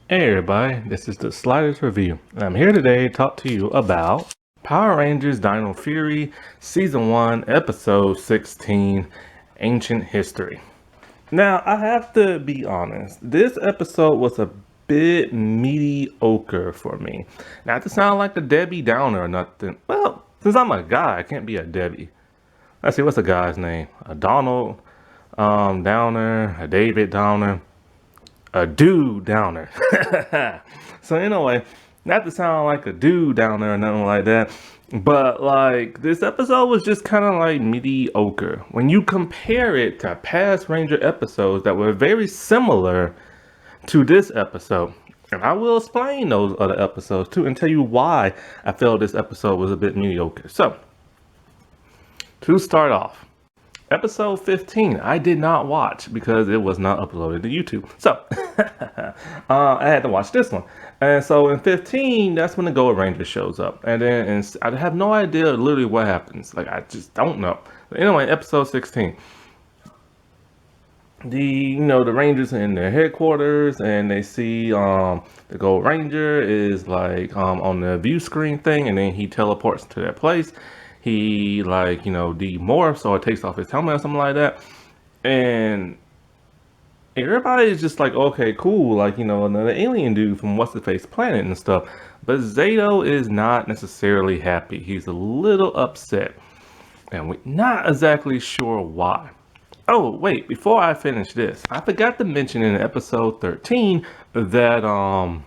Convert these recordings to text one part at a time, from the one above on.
Hey everybody, this is the Sliders Review, and I'm here today to talk to you about Power Rangers Dino Fury Season 1, Episode 16, Ancient History. Now, I have to be honest, this episode was a bit mediocre for me. Not to sound like a Debbie Downer or nothing. Well, since I'm a guy, I can't be a Debbie. Let's see, what's the guy's name? A Donald Downer, a David Downer, a dude downer. So anyway, not to sound like a dude downer or nothing like that, but like this episode was just kind of like mediocre when you compare it to past Ranger episodes that were very similar to this episode. And I will explain those other episodes too and tell you why I felt this episode was a bit mediocre. So, to start off, episode 15, I did not watch because it was not uploaded to YouTube. So, I had to watch this one. And so in 15, that's when the Gold Ranger shows up. And then I have no idea literally what happens. Like, I just don't know. But anyway, episode 16. The Rangers are in their headquarters and they see the Gold Ranger is like on the view screen thing, and then he teleports to that place. He demorphs or takes off his helmet or something like that, and everybody is just like, okay, cool, another alien dude from what's the face planet and stuff. But Zado is not necessarily happy. He's a little upset, and we're not exactly sure why. Oh, wait, before I finish this, I forgot to mention in episode 13 that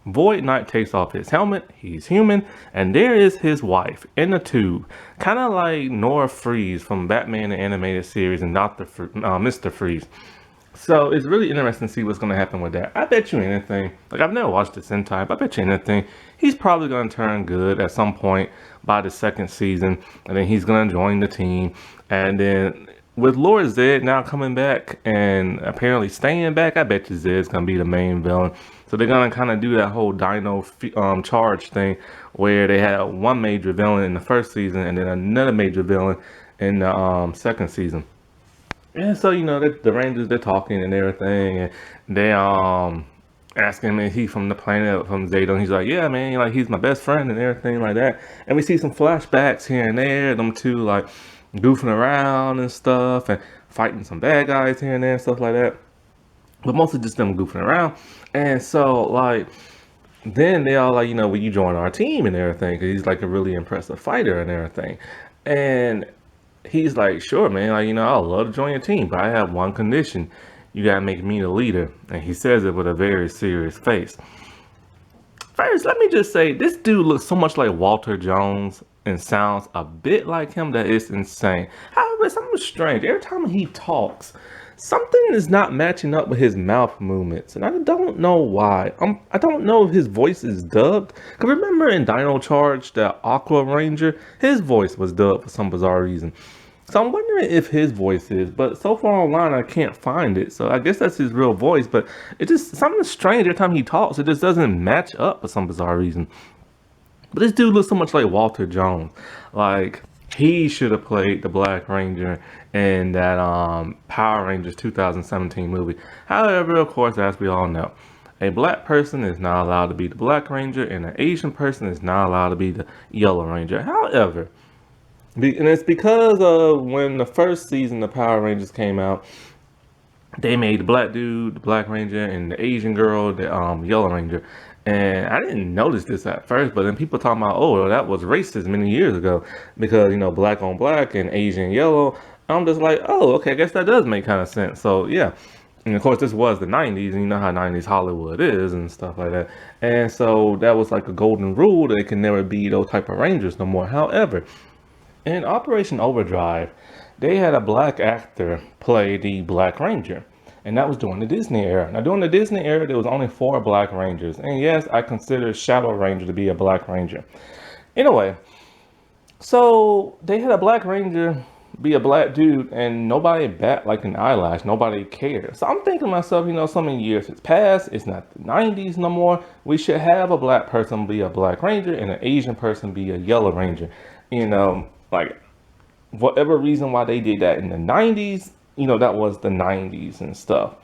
Void Knight takes off his helmet, he's human, and there is his wife in a tube. Kind of like Nora Freeze from Batman the Animated Series and Mr. Freeze. So it's really interesting to see what's going to happen with that. I bet you anything, like I've never watched the Sentai, but I bet you anything, he's probably going to turn good at some point by the second season, and then he's going to join the team, and then with Lord Zed now coming back and apparently staying back, I bet you Zed's going to be the main villain. So they're going to kind of do that whole Dino charge thing where they had one major villain in the first season and then another major villain in the second season. And so, the Rangers, they're talking and everything, and they ask him if he's from the planet from Zado. He's like, yeah, man, like he's my best friend and everything like that. And we see some flashbacks here and there, them two like goofing around and stuff and fighting some bad guys here and there and stuff like that, but mostly just them goofing around. And so like then they all like, will you join our team and everything, because he's like a really impressive fighter and everything. And he's like, sure, man, like I'd love to join your team, but I have one condition: you gotta make me the leader. And he says it with a very serious face. First, let me just say, this dude looks so much like Walter Jones and sounds a bit like him that it's insane. However, something strange. Every time he talks, something is not matching up with his mouth movements, and I don't know why. I don't know if his voice is dubbed. Cause remember in Dino Charge, the Aqua Ranger, his voice was dubbed for some bizarre reason. So I'm wondering if his voice is, but so far online I can't find it. So I guess that's his real voice, but it just, something strange every time he talks. It just doesn't match up for some bizarre reason. But this dude looks so much like Walter Jones. Like, he should have played the Black Ranger in that Power Rangers 2017 movie. However, of course, as we all know, a black person is not allowed to be the Black Ranger, and an Asian person is not allowed to be the Yellow Ranger. However, and it's because of when the first season of Power Rangers came out, they made the black dude the Black Ranger and the Asian girl the Yellow Ranger. And I didn't notice this at first, but then people talking about, oh, that was racist many years ago because, black on black and Asian yellow. I'm just like, oh, okay, I guess that does make kind of sense. So, yeah. And of course, this was the 90s, and you know how 90s Hollywood is and stuff like that. And so that was like a golden rule that it can never be those type of Rangers no more. However, in Operation Overdrive, they had a black actor play the Black Ranger. And that was during the Disney era. Now, during the Disney era, there was only 4 Black Rangers. And yes, I consider Shadow Ranger to be a Black Ranger. Anyway, so they had a Black Ranger be a black dude, and nobody bat like an eyelash. Nobody cared. So I'm thinking to myself, so many years has passed. It's not the 90s no more. We should have a black person be a Black Ranger and an Asian person be a Yellow Ranger. Like, whatever reason why they did that in the 90s, that was the 90s and stuff.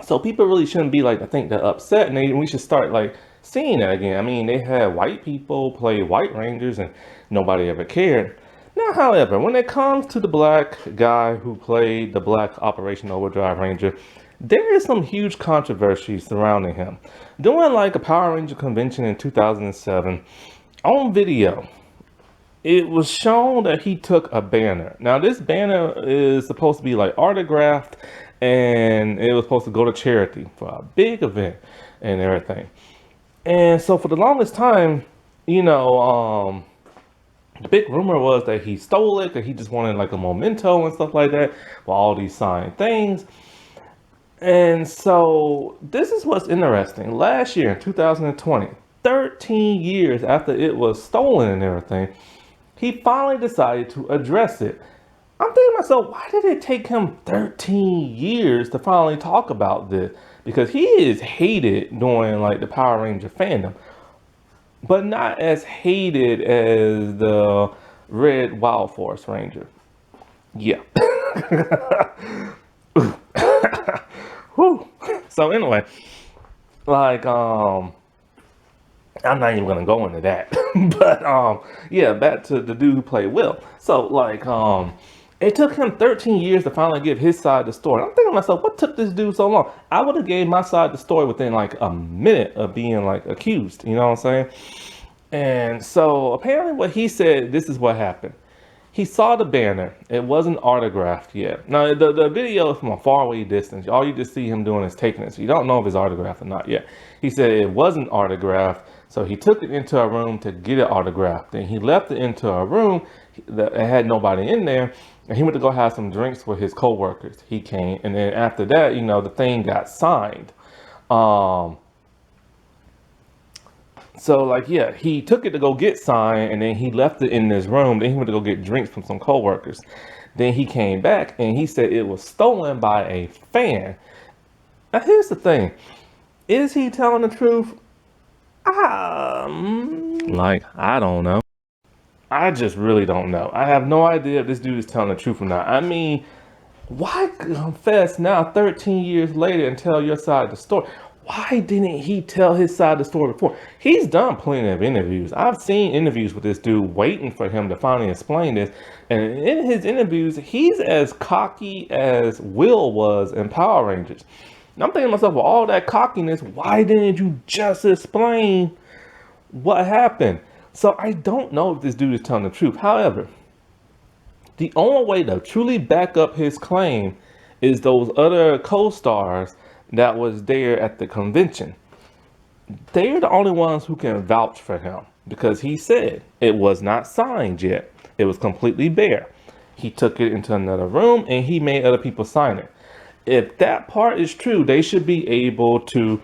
So people really shouldn't be like, I think they're upset, and we should start like seeing that again. I mean, they had white people play white rangers and nobody ever cared. Now, however, when it comes to the black guy who played the black Operation Overdrive Ranger, there is some huge controversy surrounding him. During like a Power Ranger convention in 2007, on video, it was shown that he took a banner. Now, this banner is supposed to be like autographed, and it was supposed to go to charity for a big event and everything. And so for the longest time, you know, the big rumor was that he stole it, that he just wanted like a memento and stuff like that for all these signed things. And so this is what's interesting. Last year in 2020, 13 years after it was stolen and everything, he finally decided to address it. I'm thinking to myself, why did it take him 13 years to finally talk about this? Because he is hated during like the Power Ranger fandom, but not as hated as the Red Wild Force Ranger. Yeah. Whew. So anyway, like, I'm not even gonna go into that. But yeah, back to the dude who played Will. So like, it took him 13 years to finally give his side of the story. I'm thinking to myself, what took this dude so long? I would have gave my side of the story within like a minute of being like accused, you know what I'm saying? And so apparently what he said, this is what happened. He saw the banner. It wasn't autographed yet. Now, the video is from a faraway distance. All you just see him doing is taking it. So you don't know if it's autographed or not yet. He said it wasn't autographed. So he took it into a room to get it autographed. Then he left it into a room that had nobody in there. And he went to go have some drinks with his co-workers. He came. And then after that, you know, the thing got signed. So like, yeah, he took it to go get signed, and then he left it in this room. Then he went to go get drinks from some coworkers. Then he came back and he said it was stolen by a fan. Now here's the thing. Is he telling the truth? Like, I don't know. I just really don't know. I have no idea if this dude is telling the truth or not. I mean, why confess now 13 years later and tell your side of the story? Why didn't he tell his side of the story before? He's done plenty of interviews. I've seen interviews with this dude waiting for him to finally explain this. And in his interviews, he's as cocky as Will was in Power Rangers. And I'm thinking to myself, with all that cockiness, why didn't you just explain what happened? So I don't know if this dude is telling the truth. However, the only way to truly back up his claim is those other co-stars that was there at the convention. They're the only ones who can vouch for him, because he said it was not signed yet. It was completely bare. He took it into another room and he made other people sign it. If that part is true, they should be able to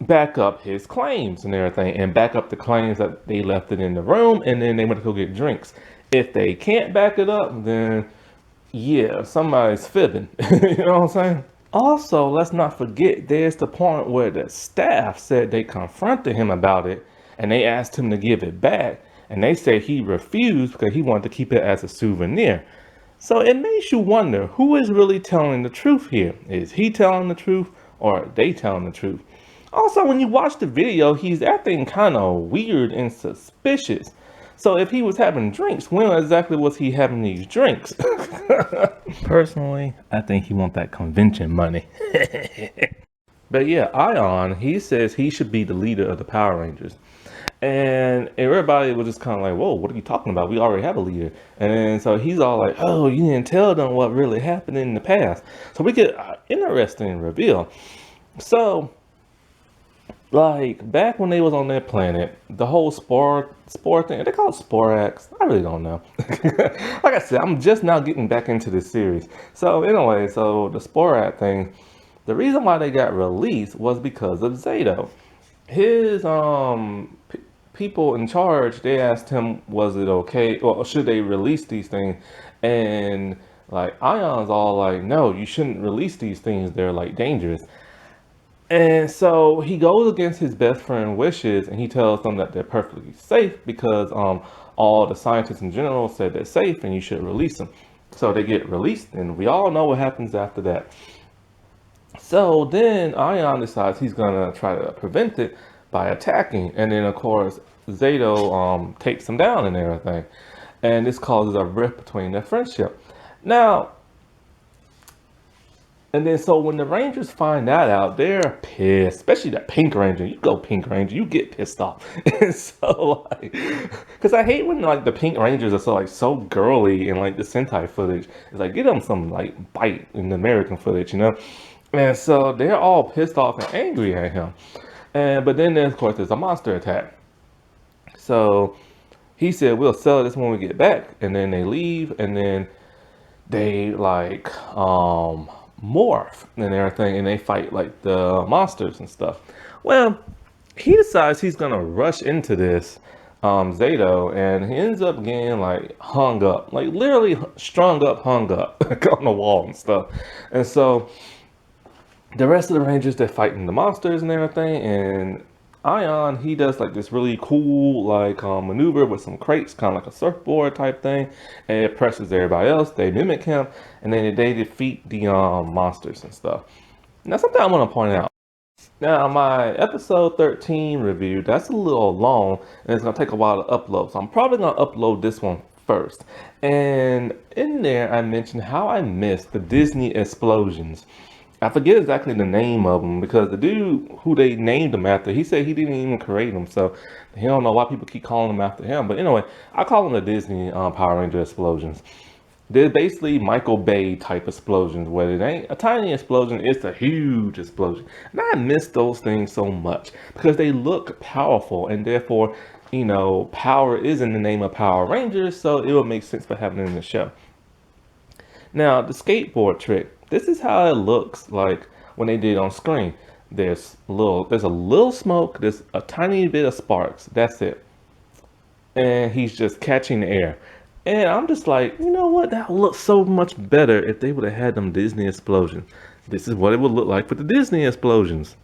back up his claims and everything, and back up the claims that they left it in the room and then they went to go get drinks. If they can't back it up, then yeah, somebody's fibbing. You know what I'm saying? Also, let's not forget, there's the point where the staff said they confronted him about it and they asked him to give it back. And they said he refused because he wanted to keep it as a souvenir. So it makes you wonder, who is really telling the truth here? Is he telling the truth, or are they telling the truth? Also, when you watch the video, he's acting kind of weird and suspicious. So if he was having drinks, when exactly was he having these drinks? Personally, I think he wants that convention money. But yeah, Ion, he says he should be the leader of the Power Rangers. And everybody was just kind of like, whoa, what are you talking about? We already have a leader. And so he's all like, oh, you didn't tell them what really happened in the past. So we get an interesting reveal. So, like, back when they was on that planet, the whole spore thing, they call it Sporax. I really don't know. Like I said, I'm just now getting back into this series. So anyway, so the Sporax thing, the reason why they got released was because of Zado. His people in charge, they asked him, was it okay, or should they release these things? And like Ion's all like, no, you shouldn't release these things, they're like dangerous. And so he goes against his best friend's wishes and he tells them that they're perfectly safe because all the scientists in general said they're safe and you should release them. So they get released, and we all know what happens after that. So then Ion decides he's gonna try to prevent it by attacking, and then of course Zato takes him down and everything, and this causes a rift between their friendship. Now, and then so when the Rangers find that out, they're pissed, especially that Pink Ranger. You go Pink Ranger, you get pissed off. And so like, because I hate when like the Pink Rangers are so girly in like the Sentai footage. It's like get them some like bite in the American footage, you know. And so they're all pissed off and angry at him. And but then of course there's a monster attack. So he said we'll sell this when we get back, and then they leave, and then they like morph and everything, and they fight like the monsters and stuff. Well, he decides he's gonna rush into this Zato, and he ends up getting like hung up, like literally strung up, hung up on the wall and stuff. And so the rest of the Rangers, they're fighting the monsters and everything, and Ion, he does like this really cool like maneuver with some crates, kind of like a surfboard type thing, and it presses everybody else. They mimic him, and then they defeat the monsters and stuff. Now, something I want to point out. Now, my episode 13 review, that's a little long, and it's going to take a while to upload. So I'm probably going to upload this one first. And in there, I mentioned how I missed the Disney explosions. I forget exactly the name of them because the dude who they named them after, he said he didn't even create them, so he don't know why people keep calling them after him. But anyway, I call them the Disney Power Ranger explosions. They're basically Michael Bay type explosions, where it ain't a tiny explosion, it's a huge explosion. And I miss those things so much because they look powerful, and therefore, you know, power is in the name of Power Rangers, so it would make sense for having it in the show. Now, the skateboard trick. This is how it looks like when they did on screen. There's a little smoke, there's a tiny bit of sparks, that's it. And he's just catching the air. And I'm just like, you know what, that would look so much better if they would have had them Disney explosions. This is what it would look like with the Disney explosions.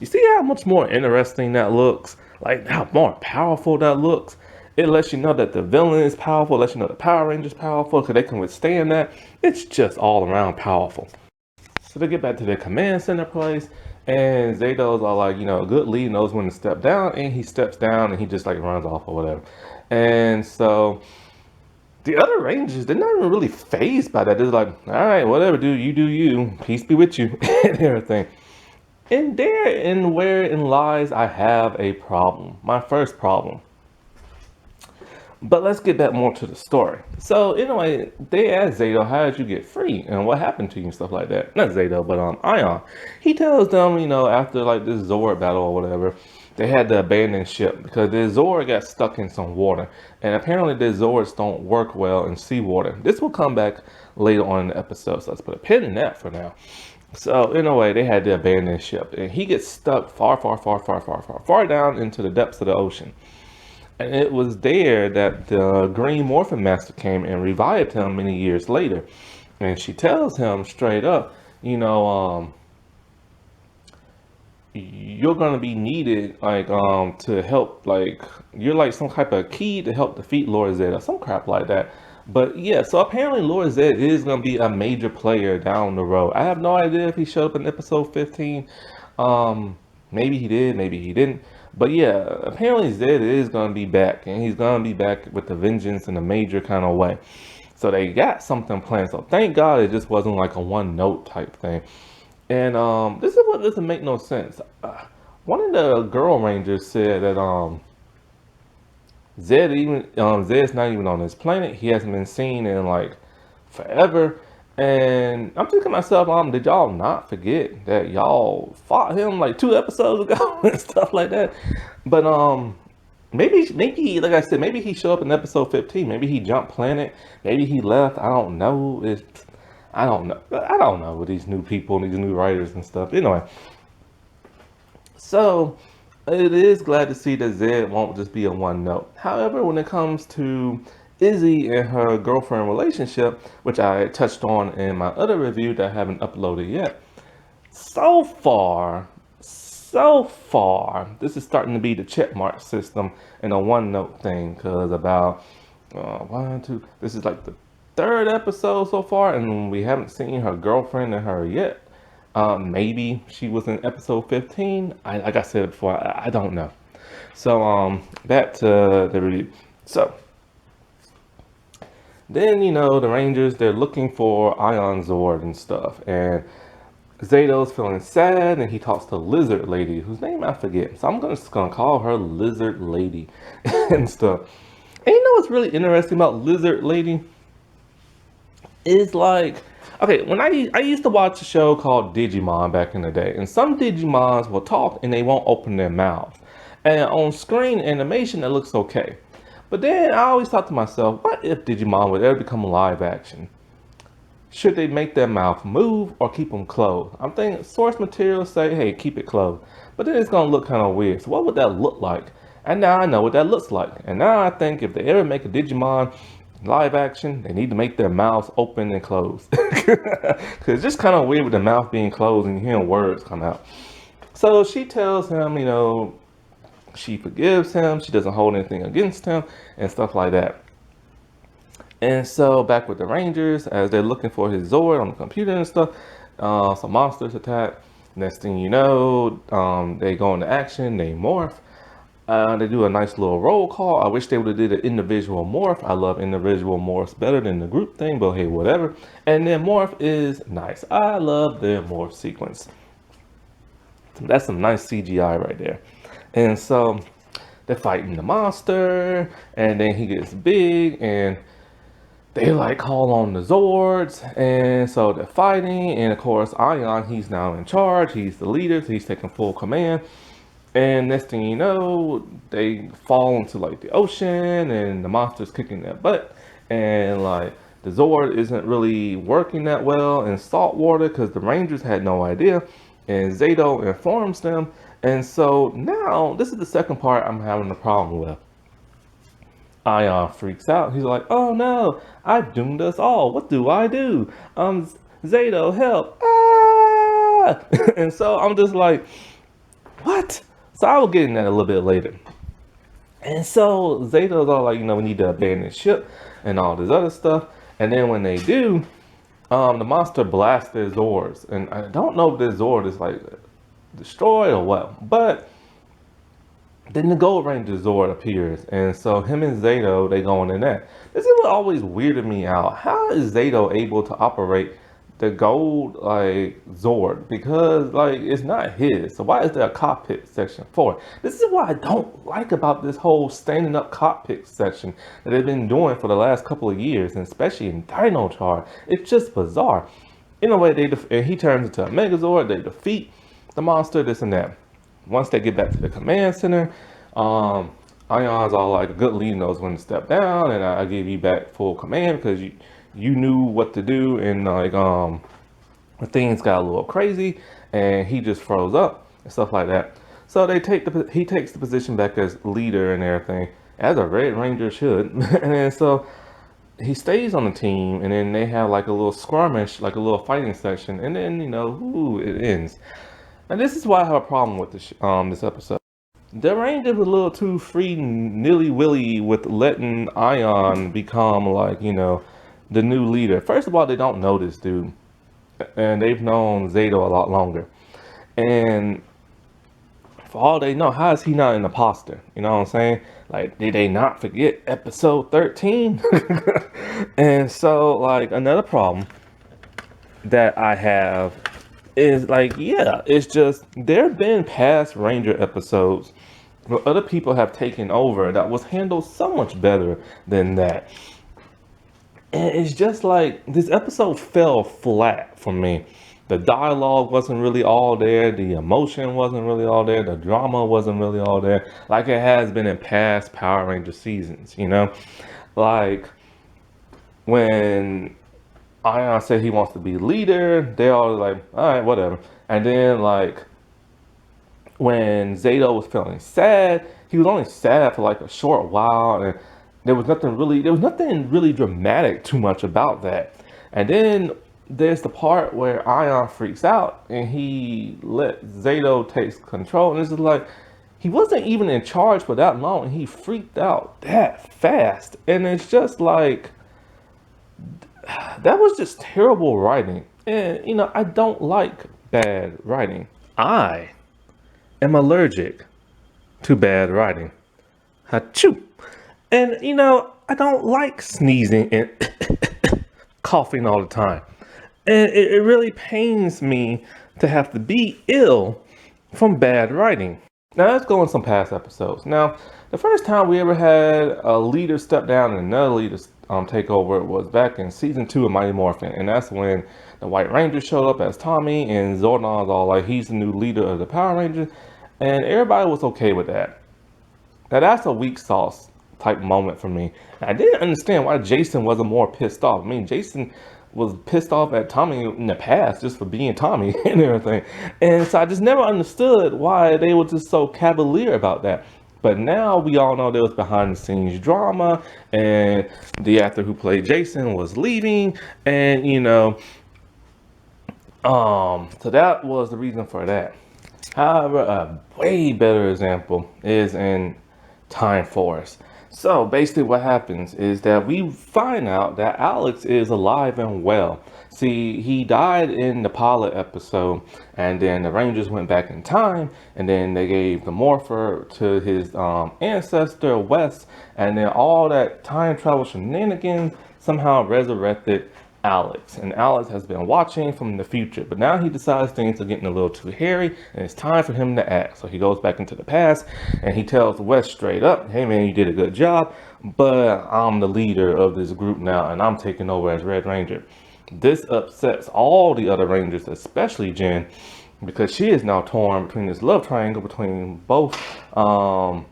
You see how much more interesting that looks? Like how more powerful that looks? It lets you know that the villain is powerful, it lets you know the Power Rangers powerful, because they can withstand that. It's just all around powerful. So they get back to their command center place, and Zato's all like, you know, a good lead knows when to step down, and he steps down and he just like runs off or whatever. And so the other Rangers, they're not even really fazed by that. They're like, all right, whatever, dude, you do you. Peace be with you, and everything. And wherein lies I have a problem. My first problem. But let's get back more to the story. So anyway, they ask Zato, how did you get free? And what happened to you and stuff like that. Not Zato, but Ion. He tells them, you know, after like this Zord battle or whatever, they had to abandon ship because the Zord got stuck in some water. And apparently the Zords don't work well in seawater. This will come back later on in the episode, so let's put a pin in that for now. So anyway, they had to abandon ship. And he gets stuck far down into the depths of the ocean. And it was there that the Green Morphin Master came and revived him many years later. And she tells him straight up, you know, you're gonna be needed, like, to help, like, you're like some type of key to help defeat Lord Zed or some crap like that. But yeah, so apparently Lord Zed is gonna be a major player down the road. I have no idea if he showed up in episode 15. Maybe he did, maybe he didn't. But yeah, apparently Zed is going to be back, and he's going to be back with a vengeance in a major kind of way. So they got something planned. So thank God it just wasn't like a one note type thing. And this is what doesn't make no sense. One of the Girl Rangers said that Zed's not even on this planet. He hasn't been seen in like forever. And I'm thinking to myself, did y'all not forget that y'all fought him like 2 episodes ago and stuff like that? But maybe like I said, maybe he showed up in episode 15. Maybe he jumped planet. Maybe he left. I don't know. I don't know with these new people and these new writers and stuff. Anyway, so it is glad to see that Zed won't just be a one note. However, when it comes to Izzy and her girlfriend relationship, which I touched on in my other review that I haven't uploaded yet, so far, this is starting to be the checkmark system and a one note thing, because about this is like the 3rd episode so far, and we haven't seen her girlfriend and her yet. Maybe she was in episode 15. Like I said before, I don't know. So back to the review. So then the Rangers, they're looking for Ion Zord and stuff, and Zado's feeling sad, and he talks to Lizard Lady, whose name I forget. So I'm just gonna call her Lizard Lady and stuff. And what's really interesting about Lizard Lady is like, okay, when I used to watch a show called Digimon back in the day, and some Digimons will talk and they won't open their mouths. And on screen animation, it looks okay. But then I always thought to myself, what if Digimon would ever become live action? Should they make their mouth move or keep them closed? I'm thinking source material say, hey, keep it closed. But then it's going to look kind of weird. So what would that look like? And now I know what that looks like. And now I think if they ever make a Digimon live action, they need to make their mouths open and closed. Because it's just kind of weird with the mouth being closed and hearing words come out. So she tells him, she forgives him. She doesn't hold anything against him and stuff like that. And so back with the Rangers, as they're looking for his Zord on the computer and stuff, some monsters attack. Next thing you know, they go into action, they morph. They do a nice little roll call. I wish they would have did an individual morph. I love individual morphs better than the group thing, but hey, whatever. And then morph is nice. I love their morph sequence. That's some nice CGI right there. And so they're fighting the monster, and then he gets big, and they like call on the Zords, and so they're fighting, and of course Ion, he's now in charge, he's the leader, so he's taking full command. And next thing you know, they fall into like the ocean, and the monster's kicking their butt, and like the Zord isn't really working that well in salt water because the Rangers had no idea, and Zado informs them. And so now this is the second part I'm having a problem with. Ion freaks out. He's like, oh no, I doomed us all. What do I do? Zado, help. Ah! And so I'm just like, what? So I will get in that a little bit later. And so Zado's all like, we need to abandon ship and all this other stuff. And then when they do, the monster blasts their Zords. And I don't know if their Zord is like destroyed or what, but then the Gold Ranger Zord appears, and so him and Zado, they go in that. This is what always weirded me out. How is Zado able to operate the gold Zord? Because it's not his. So why is there a cockpit section for it? This is what I don't like about this whole standing up cockpit section that they've been doing for the last couple of years, and especially in Dino Char. It's just bizarre. In a way, and he turns into a Megazord. They defeat the monster, this and that. Once they get back to the command center, Ion's all like, a good leader knows when to step down, and I give you back full command because you knew what to do, and things got a little crazy, and he just froze up and stuff like that. So he takes the position back as leader and everything, as a Red Ranger should. And then so he stays on the team, and then they have like a little skirmish, like a little fighting section, and then it ends. And this is why I have a problem with this episode. The Rangers was a little too free nilly-willy with letting Ion become the new leader. First of all, they don't know this dude, and they've known Zado a lot longer. And for all they know, how is he not an imposter? You know what I'm saying? Like, did they not forget episode 13? And so, another problem that I have is it's just there have been past Ranger episodes where other people have taken over that was handled so much better than that. And it's just this episode fell flat for me. The dialogue wasn't really all there, the emotion wasn't really all there, the drama wasn't really all there, like it has been in past Power Ranger seasons, like when Ion said he wants to be leader, they all like, all right, whatever. And then when Zado was feeling sad, he was only sad for a short while, and there was nothing really dramatic too much about that. And then there's the part where Ion freaks out and he let Zado take control, and it's just he wasn't even in charge for that long, and he freaked out that fast. And it's just that was just terrible writing. And I don't like bad writing. I am allergic to bad writing. Achoo! And I don't like sneezing and coughing all the time. And it really pains me to have to be ill from bad writing. Now let's go on some past episodes. Now, the first time we ever had a leader step down and another leader take over was back in season 2 of Mighty Morphin, and that's when the White Ranger showed up as Tommy, and Zordon's all like he's the new leader of the Power Rangers, and everybody was okay with that. Now that's a weak sauce type moment for me. And I didn't understand why Jason wasn't more pissed off. I mean, Jason was pissed off at Tommy in the past just for being Tommy and everything. And so I just never understood why they were just so cavalier about that. But now we all know there was behind the scenes drama, and the actor who played Jason was leaving, and so that was the reason for that. However, a way better example is in Time Force. So basically what happens is that we find out that Alex is alive and well. See, he died in the pilot episode, and then the Rangers went back in time, and then they gave the morpher to his ancestor Wes, and then all that time travel shenanigans somehow resurrected Alex. And Alex has been watching from the future, but now he decides things are getting a little too hairy and it's time for him to act. So he goes back into the past and he tells Wes straight up, hey man, you did a good job, but I'm the leader of this group now and I'm taking over as Red Ranger. This upsets all the other Rangers, especially Jen, because she is now torn between this love triangle between both the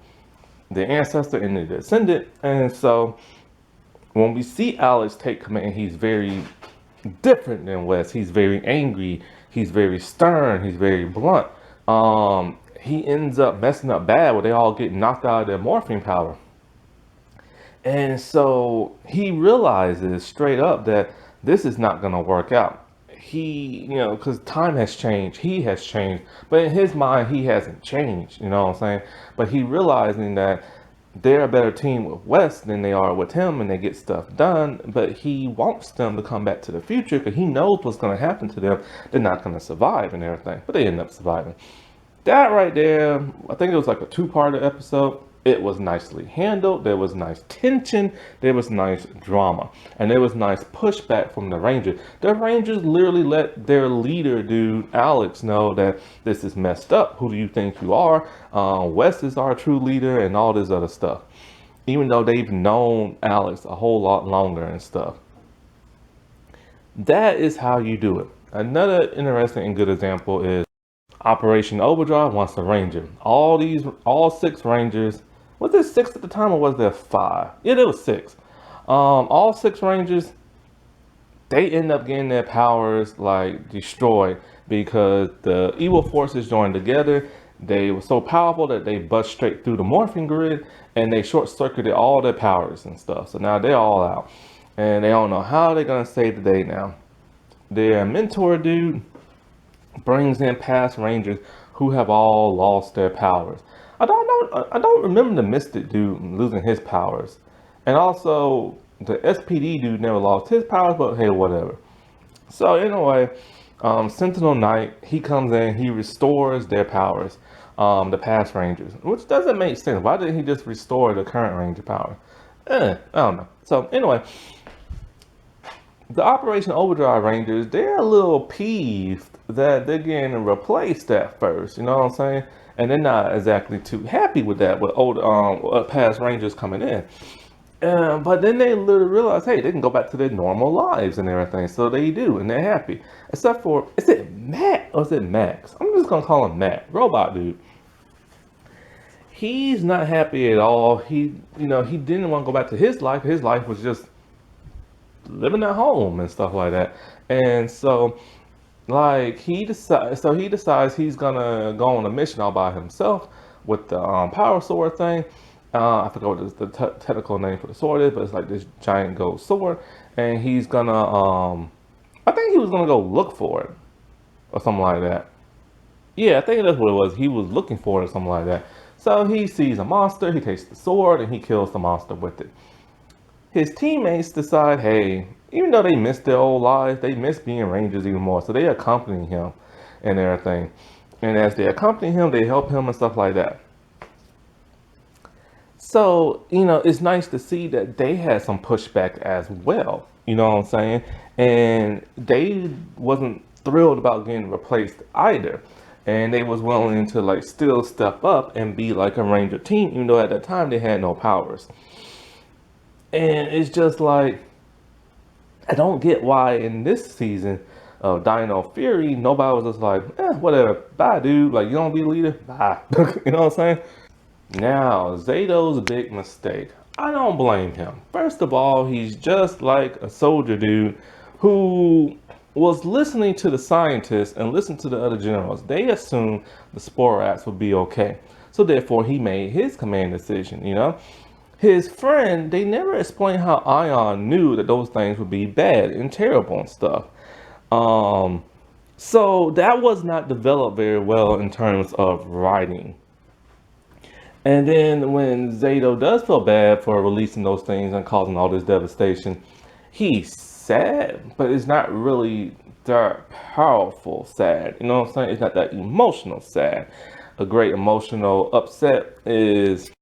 ancestor and the descendant. And so when we see Alex take command, he's very different than Wes. He's very angry. He's very stern. He's very blunt. He ends up messing up bad where they all get knocked out of their morphine power. And so he realizes straight up that this is not going to work out. He, because time has changed. He has changed. But in his mind, he hasn't changed. You know what I'm saying? But he realizing that they're a better team with Wes than they are with him, and they get stuff done, but he wants them to come back to the future because he knows what's going to happen to them. They're not going to survive and everything, but they end up surviving. That right there, I think it was like a 2-part episode. It was nicely handled. There was nice tension. There was nice drama. And there was nice pushback from the Rangers. The Rangers literally let their leader, dude, Alex, know that this is messed up. Who do you think you are? Wes is our true leader and all this other stuff. Even though they've known Alex a whole lot longer and stuff. That is how you do it. Another interesting and good example is Operation Overdrive wants a Ranger. All 6 Rangers. Was there 6 at the time or was there 5? Yeah, there was 6. All 6 Rangers, they end up getting their powers like destroyed because the evil forces joined together. They were so powerful that they bust straight through the morphing grid and they short-circuited all their powers and stuff. So now they're all out and they don't know how they're gonna save the day now. Their mentor dude brings in past Rangers who have all lost their powers. I don't remember the Mystic dude losing his powers. And also the SPD dude never lost his powers, but hey, whatever. So anyway, Sentinel Knight, he comes in, he restores their powers, the past Rangers, which doesn't make sense. Why didn't he just restore the current Ranger power? I don't know. So anyway, the Operation Overdrive Rangers, they're a little peeved that they're getting replaced at first, you know what I'm saying? And they're not exactly too happy with that, with old past Rangers coming in. But then they literally realize, hey, they can go back to their normal lives and everything. So they do, and they're happy. Except for, is it Matt or is it Max? I'm just going to call him Matt. Robot dude. He's not happy at all. He didn't want to go back to his life. His life was just living at home and stuff like that. And so like he decides he's gonna go on a mission all by himself with the power sword thing. I forgot what the technical name for the sword is, but it's like this giant gold sword, and he's gonna I think he was gonna go look for it or something like that. Yeah, I think that's what it was. He was looking for it or something like that. So he sees a monster, he takes the sword and he kills the monster with it. His teammates decide, hey, even though they miss their old lives, they miss being Rangers even more. So they accompany him. and everything. And as they accompany him, they help him and stuff like that. So, it's nice to see that they had some pushback as well. You know what I'm saying? And they wasn't thrilled about getting replaced either. And they was willing to like still step up and be like a Ranger team, even though at that time they had no powers. And it's just like, I don't get why in this season of Dino Fury, nobody was just like, whatever, bye dude. Like, you don't be a leader? Bye. You know what I'm saying? Now, Zado's big mistake. I don't blame him. First of all, he's just like a soldier dude who was listening to the scientists and listened to the other generals. They assumed the Sporax would be okay. So therefore, he made his command decision. His friend, they never explained how Ion knew that those things would be bad and terrible and stuff. So that was not developed very well in terms of writing. And then when Zado does feel bad for releasing those things and causing all this devastation, he's sad, but it's not really that powerful sad. You know what I'm saying? It's not that emotional sad. A great emotional upset is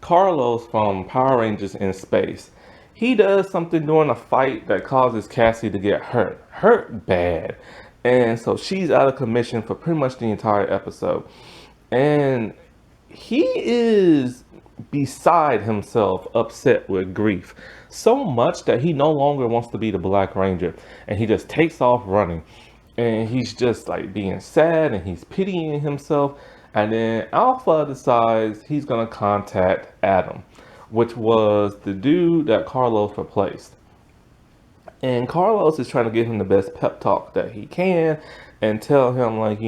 Carlos from Power Rangers in Space. He does something during a fight that causes Cassie to get hurt bad. And so she's out of commission for pretty much the entire episode. And he is beside himself, upset with grief, so much that he no longer wants to be the Black Ranger, and he just takes off running, and he's just like being sad, and he's pitying himself. And then Alpha decides he's gonna contact Adam, which was the dude that Carlos replaced. And Carlos is trying to give him the best pep talk that he can and tell him, like,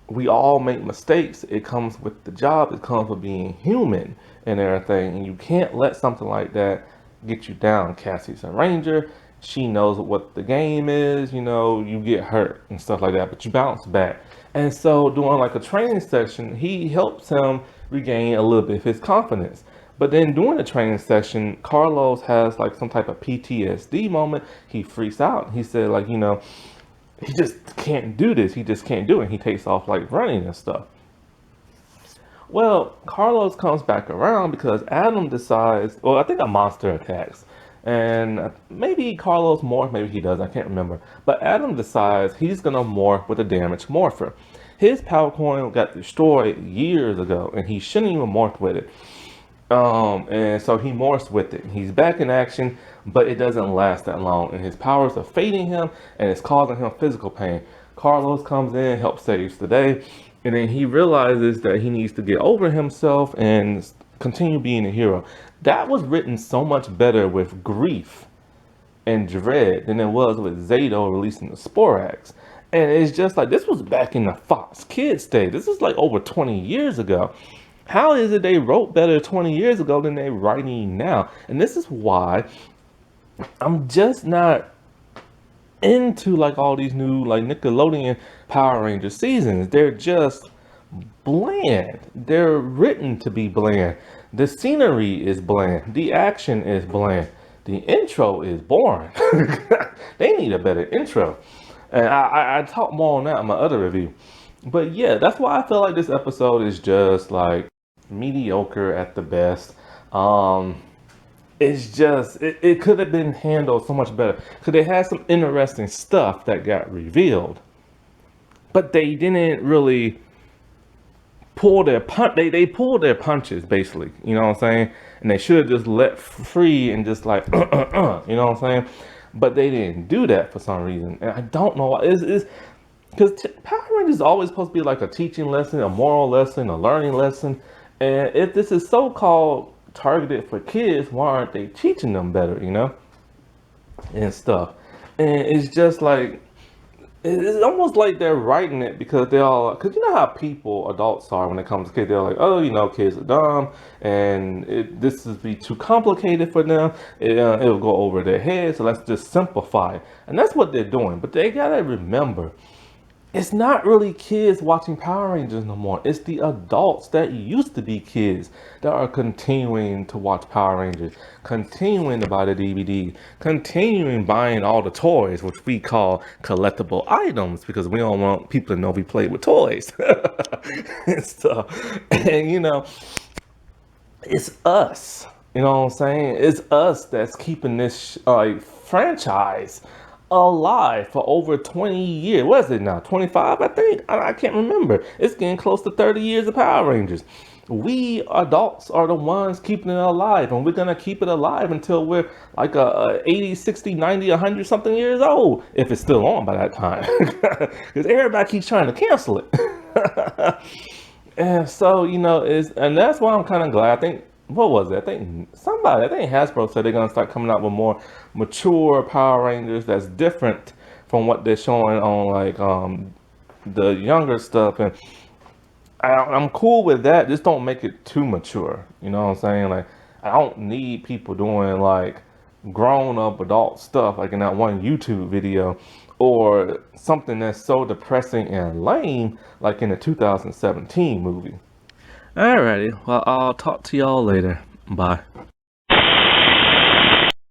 we all make mistakes. It comes with the job. It comes with being human and everything. And you can't let something like that get you down. Cassie's a Ranger. She knows what the game is. You get hurt and stuff like that, but you bounce back. And so doing like a training session, he helps him regain a little bit of his confidence. But then during the training session, Carlos has like some type of PTSD moment. He freaks out. He said, like, he just can't do this. He just can't do it. He takes off like running and stuff. Well, Carlos comes back around because Adam decides, well, I think a monster attacks. And maybe Carlos morphs, maybe he does, I can't remember. But Adam decides he's going to morph with a damaged morpher. His power coin got destroyed years ago, and he shouldn't even morph with it. And so he morphs with it. He's back in action, but it doesn't last that long, and his powers are fading him, and it's causing him physical pain. Carlos comes in, helps saves the day, and then he realizes that he needs to get over himself and continue being a hero. That was written so much better with grief and dread than it was with Zado releasing the Sporax. And it's just like, this was back in the Fox Kids day. This is like over 20 years ago. How is it they wrote better 20 years ago than they're writing now? And this is why I'm just not into like all these new like Nickelodeon Power Ranger seasons. They're just bland. They're written to be bland. The scenery is bland. The action is bland. The intro is boring. They need a better intro. And I talk more on that in my other review. But yeah, that's why I feel like this episode is just like mediocre at the best. It's just, it could have been handled so much better. Because they had some interesting stuff that got revealed. But they didn't really pull their they pulled their punches, basically. You know what I'm saying? And they should have just let free and just like, you know what I'm saying? But they didn't do that for some reason. And I don't know why. It's because Power Rangers is always supposed to be like a teaching lesson, a moral lesson, a learning lesson. And if this is so-called targeted for kids, why aren't they teaching them better, and stuff? And it's just like, it's almost like they're writing it because because you know how adults are when it comes to kids. They're like, oh, kids are dumb, and this is be too complicated for them. It'll go over their head, so let's just simplify it. And that's what they're doing. But they gotta remember, it's not really kids watching Power Rangers no more. It's the adults that used to be kids that are continuing to watch Power Rangers, continuing to buy the DVD, continuing buying all the toys, which we call collectible items, because we don't want people to know we play with toys and stuff. And it's us. You know what I'm saying? It's us that's keeping this franchise alive for over 20 years. What is it now? 25, I think? I can't remember. It's getting close to 30 years of Power Rangers. We adults are the ones keeping it alive, and we're going to keep it alive until we're like 80, 60, 90, 100 something years old, if it's still on by that time. Because everybody keeps trying to cancel it. And so, and that's why I'm kind of glad. I think, what was it? I think Hasbro said they're going to start coming out with more mature Power Rangers that's different from what they're showing on the younger stuff. And I'm cool with that. Just don't make it too mature. You know what I'm saying? Like, I don't need people doing like grown up adult stuff like in that one YouTube video, or something that's so depressing and lame like in the 2017 movie. Alrighty, well, I'll talk to y'all later. Bye.